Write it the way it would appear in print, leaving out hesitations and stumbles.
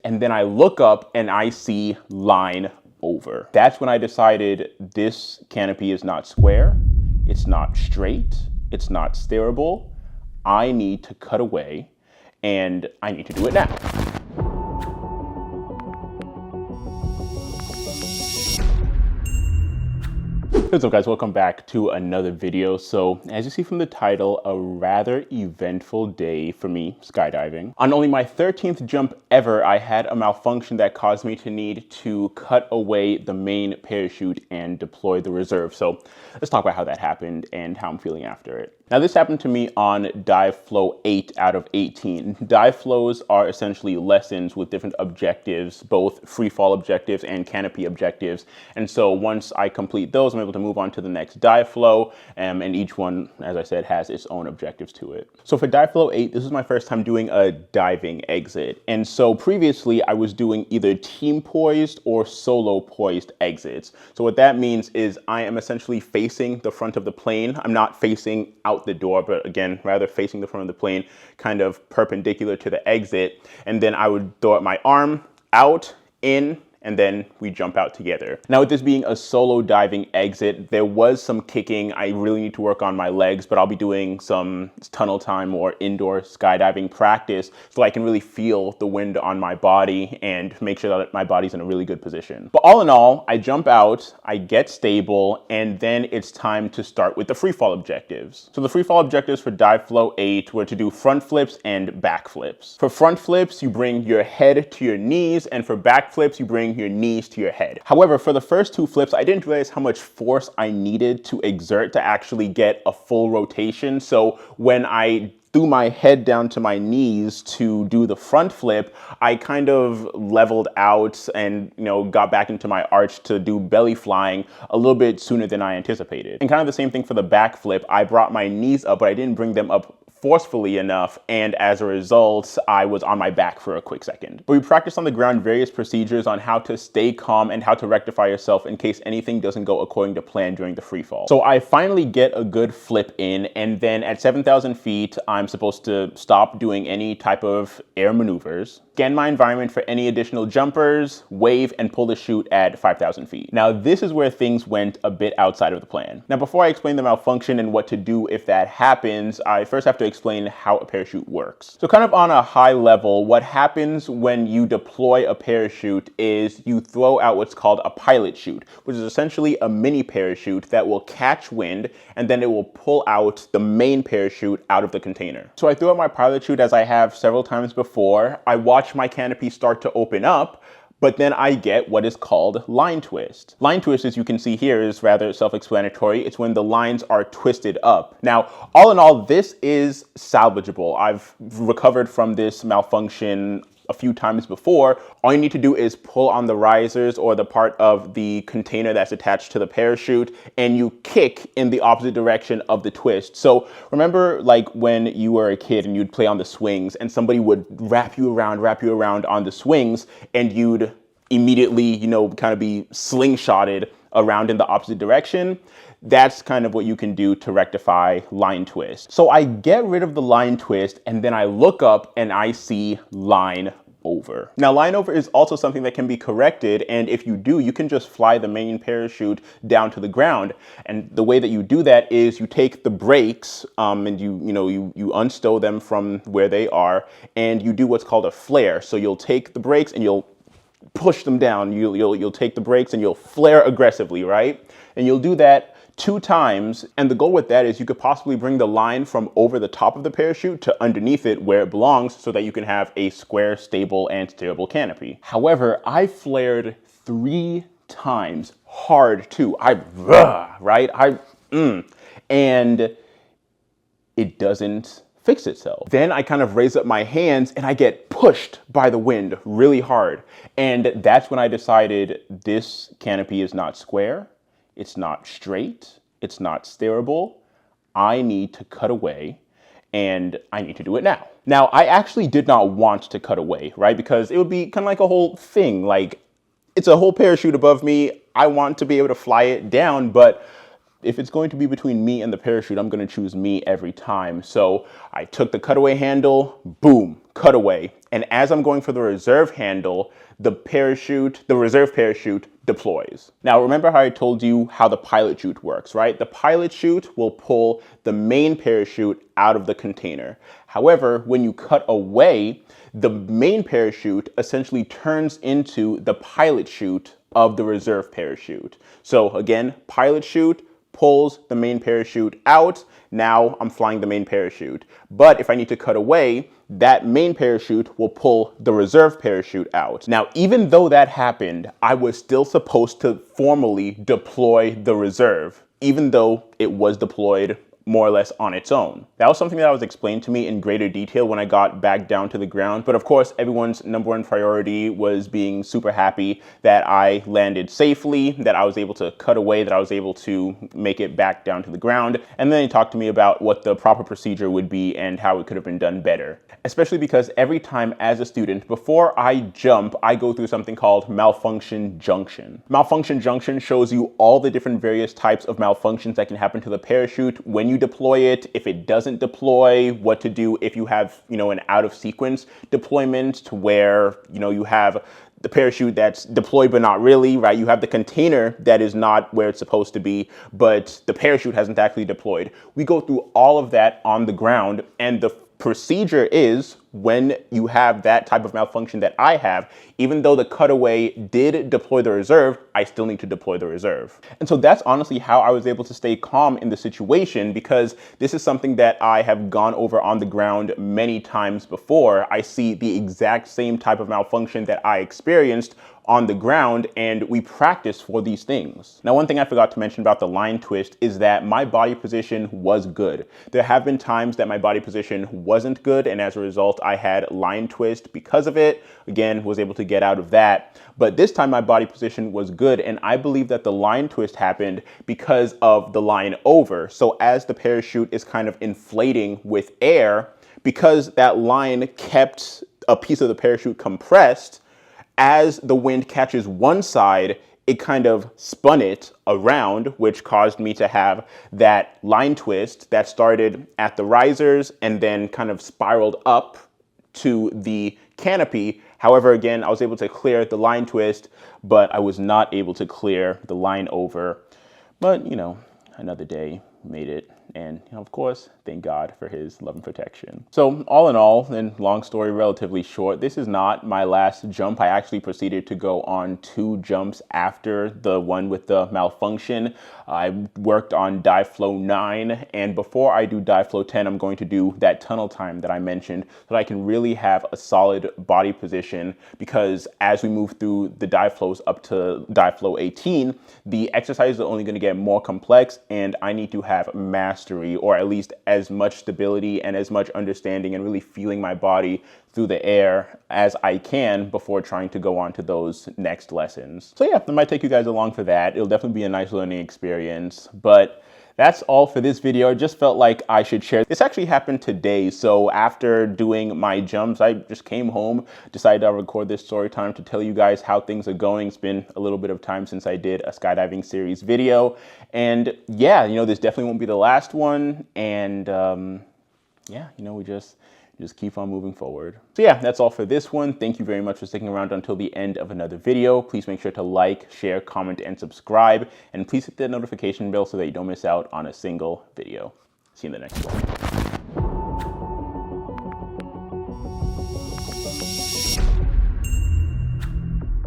and then I look up and I see line over. That's when I decided this canopy is not square, it's not straight, it's not steerable. I need to cut away, and I need to do it now. What's up, guys? Welcome back to another video. So as you see from the title, a rather eventful day for me skydiving. On only my 13th jump ever, I had a malfunction that caused me to need to cut away the main parachute and deploy the reserve. So let's talk about how that happened and how I'm feeling after it. Now, this happened to me on dive flow 8 out of 18. Dive flows are essentially lessons with different objectives, both free fall objectives and canopy objectives. And so once I complete those, I'm able to move on to the next dive flow. And each one, as I said, has its own objectives to it. So for dive flow 8, this is my first time doing a diving exit. And so previously I was doing either team poised or solo poised exits. So what that means is I am essentially facing the front of the plane. I'm not facing out the door, but again, rather facing the front of the plane, kind of perpendicular to the exit. And then I would throw up my arm out, in, and then we jump out together. Now, with this being a solo diving exit, there was some kicking. I really need to work on my legs, but I'll be doing some tunnel time or indoor skydiving practice so I can really feel the wind on my body and make sure that my body's in a really good position. But all in all, I jump out, I get stable, and then it's time to start with the free fall objectives. So the free fall objectives for dive flow 8 were to do front flips and back flips. For front flips, you bring your head to your knees, and for back flips, you bring your knees to your head. However, for the first two flips, I didn't realize how much force I needed to exert to actually get a full rotation. So when I threw my head down to my knees to do the front flip, I kind of leveled out and, got back into my arch to do belly flying a little bit sooner than I anticipated. And kind of the same thing for the back flip. I brought my knees up, but I didn't bring them up forcefully enough, and as a result, I was on my back for a quick second. But we practiced on the ground various procedures on how to stay calm and how to rectify yourself in case anything doesn't go according to plan during the free fall. So I finally get a good flip in, and then at 7,000 feet, I'm supposed to stop doing any type of air maneuvers, scan my environment for any additional jumpers, wave, and pull the chute at 5,000 feet. Now, this is where things went a bit outside of the plan. Now, before I explain the malfunction and what to do if that happens, I first have to explain how a parachute works. So kind of on a high level, what happens when you deploy a parachute is you throw out what's called a pilot chute, which is essentially a mini parachute that will catch wind, and then it will pull out the main parachute out of the container. So I threw out my pilot chute as I have several times before. I watch my canopy start to open up, but then I get what is called line twist. Line twist, as you can see here, is rather self-explanatory. It's when the lines are twisted up. Now, all in all, this is salvageable. I've recovered from this malfunction a few times before. All you need to do is pull on the risers or the part of the container that's attached to the parachute, and you kick in the opposite direction of the twist. So remember, like when you were a kid and you'd play on the swings and somebody would wrap you around on the swings, and you'd immediately, kind of be slingshotted around in the opposite direction. That's kind of what you can do to rectify line twist. So I get rid of the line twist, and then I look up and I see line over. Now, line over is also something that can be corrected, and if you do, you can just fly the main parachute down to the ground. And the way that you do that is you take the brakes and you unstow them from where they are, and you do what's called a flare. So you'll take the brakes and you'll push them down. You'll take the brakes and you'll flare aggressively, right? And you'll do that 2 times, and the goal with that is you could possibly bring the line from over the top of the parachute to underneath it where it belongs so that you can have a square, stable, and steerable canopy. However, I flared 3 times hard too. And it doesn't fix itself. Then I kind of raise up my hands and I get pushed by the wind really hard. And that's when I decided this canopy is not square. It's not straight, it's not steerable. I need to cut away, and I need to do it now. Now, I actually did not want to cut away, right? Because it would be kind of like a whole thing. Like, it's a whole parachute above me. I want to be able to fly it down, but If it's going to be between me and the parachute, I'm going to choose me every time. So I took the cutaway handle, boom, cutaway. And as I'm going for the reserve handle, the reserve parachute deploys. Now, remember how I told you how the pilot chute works, right? The pilot chute will pull the main parachute out of the container. However, when you cut away, the main parachute essentially turns into the pilot chute of the reserve parachute. So again, pilot chute pulls the main parachute out. Now I'm flying the main parachute. But if I need to cut away, that main parachute will pull the reserve parachute out. Now, even though that happened, I was still supposed to formally deploy the reserve, even though it was deployed more or less on its own. That was something that was explained to me in greater detail when I got back down to the ground. But of course, everyone's number one priority was being super happy that I landed safely, that I was able to cut away, that I was able to make it back down to the ground. And then they talked to me about what the proper procedure would be and how it could have been done better. Especially because every time as a student, before I jump, I go through something called malfunction junction. Malfunction junction shows you all the different various types of malfunctions that can happen to the parachute when you deploy it, if it doesn't deploy, what to do if you have, an out of sequence deployment to where, you have the parachute that's deployed but not really, right? You have the container that is not where it's supposed to be, but the parachute hasn't actually deployed. We go through all of that on the ground, and the procedure is when you have that type of malfunction that I have, even though the cutaway did deploy the reserve, I still need to deploy the reserve. And so that's honestly how I was able to stay calm in the situation, because this is something that I have gone over on the ground many times before. I see the exact same type of malfunction that I experienced on the ground, and we practice for these things. Now, one thing I forgot to mention about the line twist is that my body position was good. There have been times that my body position wasn't good, and as a result, I had line twist because of it. Again, was able to get out of that. But this time my body position was good, and I believe that the line twist happened because of the line over. So as the parachute is kind of inflating with air, because that line kept a piece of the parachute compressed, as the wind catches one side, it kind of spun it around, which caused me to have that line twist that started at the risers and then kind of spiraled up to the canopy. However, again, I was able to clear the line twist, but I was not able to clear the line over. But, another day, made it. And of course, thank God for his love and protection. So all in all, and long story relatively short, this is not my last jump. I actually proceeded to go on 2 jumps after the one with the malfunction. I worked on dive flow 9, and before I do dive flow 10, I'm going to do that tunnel time that I mentioned so that I can really have a solid body position, because as we move through the dive flows up to dive flow 18, the exercises are only going to get more complex, and I need to have mastery, or at least as much stability and as much understanding and really feeling my body through the air as I can before trying to go on to those next lessons. So yeah, I might take you guys along for that. It'll definitely be a nice learning experience, but that's all for this video. I just felt like I should share. This actually happened today. So after doing my jumps, I just came home, decided to record this story time to tell you guys how things are going. It's been a little bit of time since I did a skydiving series video. And yeah, this definitely won't be the last one. And yeah, we just keep on moving forward. So yeah, that's all for this one. Thank you very much for sticking around until the end of another video. Please make sure to like, share, comment, and subscribe. And please hit the notification bell so that you don't miss out on a single video. See you in the next one.